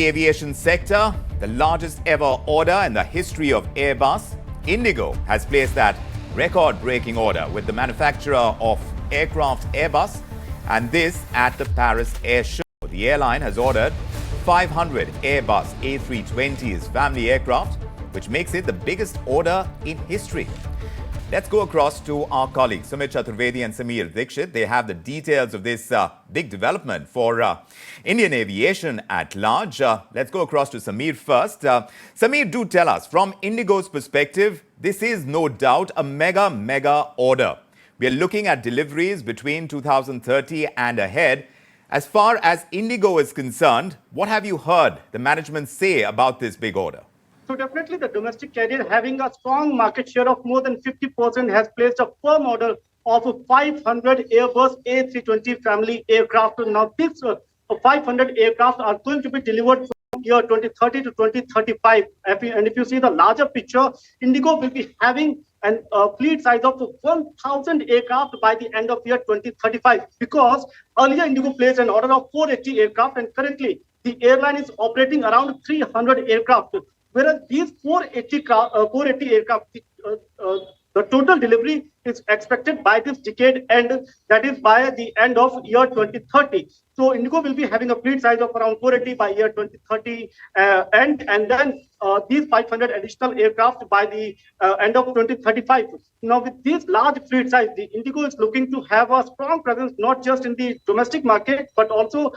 The aviation sector, the largest ever order in the history of Airbus, IndiGo has placed that record-breaking order with the manufacturer of aircraft Airbus, and this at the Paris Air Show. The airline has ordered 500 Airbus A320s family aircraft, which makes it the biggest order in history. Let's go across to our colleagues, Sumit Chaturvedi and Sameer Dikshit. They have the details of this big development for Indian aviation at large. Let's go across to Sameer first. Sameer, do tell us, from IndiGo's perspective, this is no doubt a mega order. We are looking at deliveries between 2030 and ahead. As far as IndiGo is concerned, what have you heard the management say about this big order? So definitely the domestic carrier having a strong market share of more than 50% has placed a firm order of 500 Airbus A320 family aircraft. Now these 500 aircraft are going to be delivered from year 2030 to 2035. And if you see the larger picture, IndiGo will be having a fleet size of 1,000 aircraft by the end of year 2035, because earlier IndiGo placed an order of 480 aircraft, and currently the airline is operating around 300 aircraft. Whereas these 480 aircraft, the total delivery is expected by this decade, and that is by the end of year 2030. So IndiGo will be having a fleet size of around 480 by year 2030, and then these 500 additional aircraft by the end of 2035. Now, with this large fleet size, the IndiGo is looking to have a strong presence not just in the domestic market, but also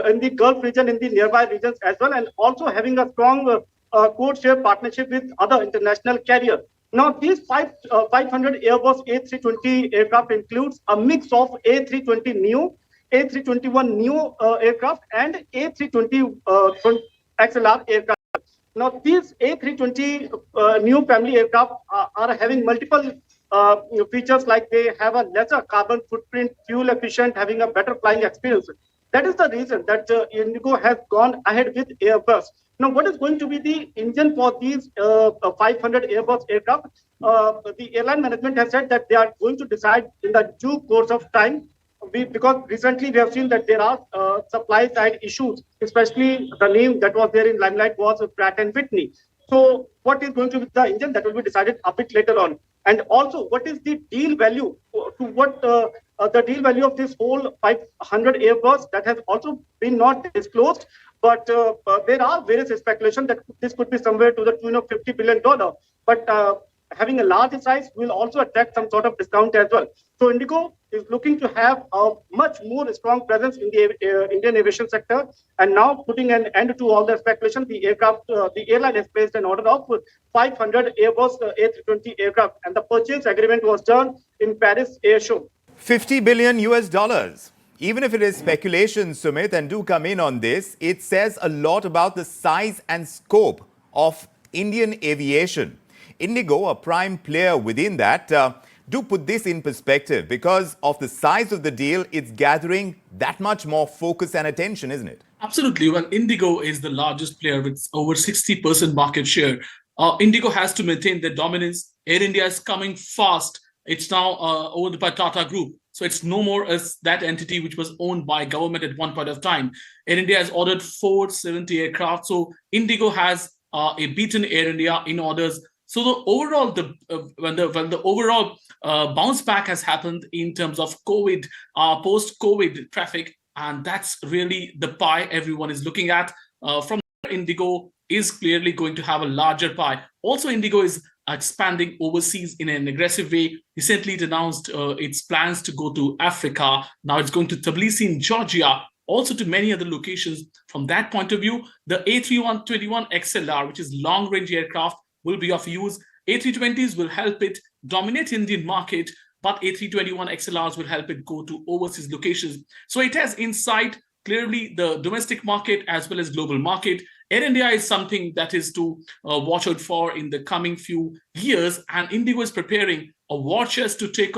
in the Gulf region, in the nearby regions as well, and also having a strong code-share partnership with other international carriers. Now, these 500 Airbus A320 aircraft includes a mix of A320 Neo, A321 Neo aircraft, and A320 XLR aircraft. Now, these A320 Neo family aircraft are having multiple features, like they have a lesser carbon footprint, fuel efficient, having a better flying experience. That is the reason that IndiGo has gone ahead with Airbus. Now, what is going to be the engine for these 500 Airbus aircraft? The airline management has said that they are going to decide in the due course of time, because recently we have seen that there are supply side issues, especially the name that was there in limelight was Pratt & Whitney. So what is going to be the engine, that will be decided a bit later on. And also, what is the deal value, to what the deal value of this whole 500 Airbus, that has also been not disclosed. But there are various speculation that this could be somewhere to the tune of $50 billion. But having a large size will also attract some sort of discount as well. So IndiGo is looking to have a much more strong presence in the Indian aviation sector. And now, putting an end to all the speculation, the airline has placed an order of 500 Airbus A320 aircraft, and the purchase agreement was done in Paris Air Show. $50 billion US. Even if it is speculation, Sumit, and do come in on this, it says a lot about the size and scope of Indian aviation. IndiGo, a prime player within that, do put this in perspective. Because of the size of the deal, it's gathering that much more focus and attention, isn't it? Absolutely. Well, IndiGo is the largest player with over 60% market share. IndiGo has to maintain their dominance. Air India is coming fast. It's now owned by Tata Group. So it's no more as that entity which was owned by government at one point of time. Air India has ordered 470 aircraft. So IndiGo has beaten Air India in orders. So the overall, when the overall bounce back has happened in terms of COVID, post-COVID traffic, and that's really the pie everyone is looking at. From IndiGo is clearly going to have a larger pie. Also, IndiGo is expanding overseas in an aggressive way. Recently, it announced its plans to go to Africa. Now it's going to Tbilisi in Georgia, also to many other locations. From that point of view, the A321 XLR, which is long-range aircraft, will be of use. A320s will help it dominate Indian market, but A321 XLRs will help it go to overseas locations. So it has inside clearly the domestic market as well as global market. Air India is something that is to watch out for in the coming few years, and IndiGo is preparing a war chest to take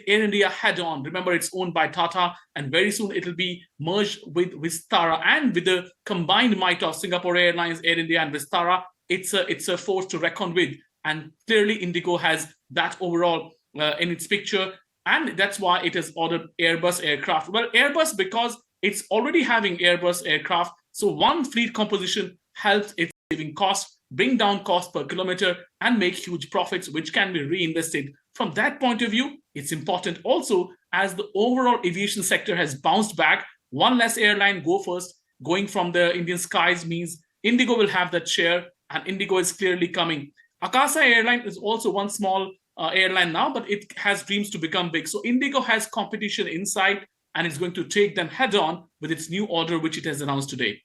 Air India head on. Remember, it's owned by Tata, and very soon it will be merged with Vistara, and with the combined might of Singapore Airlines, Air India, and Vistara, it's a force to reckon with. And clearly, IndiGo has that overall in its picture, and that's why it has ordered Airbus aircraft. Well, Airbus, because it's already having Airbus aircraft, So one fleet composition helps it saving costs, bring down cost per kilometer, and make huge profits, which can be reinvested. From that point of view, it's important also as the overall aviation sector has bounced back. One less airline go first, going from the Indian skies means IndiGo will have that share, and IndiGo is clearly coming. Akasa Airline is also one small airline now, but it has dreams to become big. So IndiGo has competition inside, and it's going to take them head on with its new order, which it has announced today.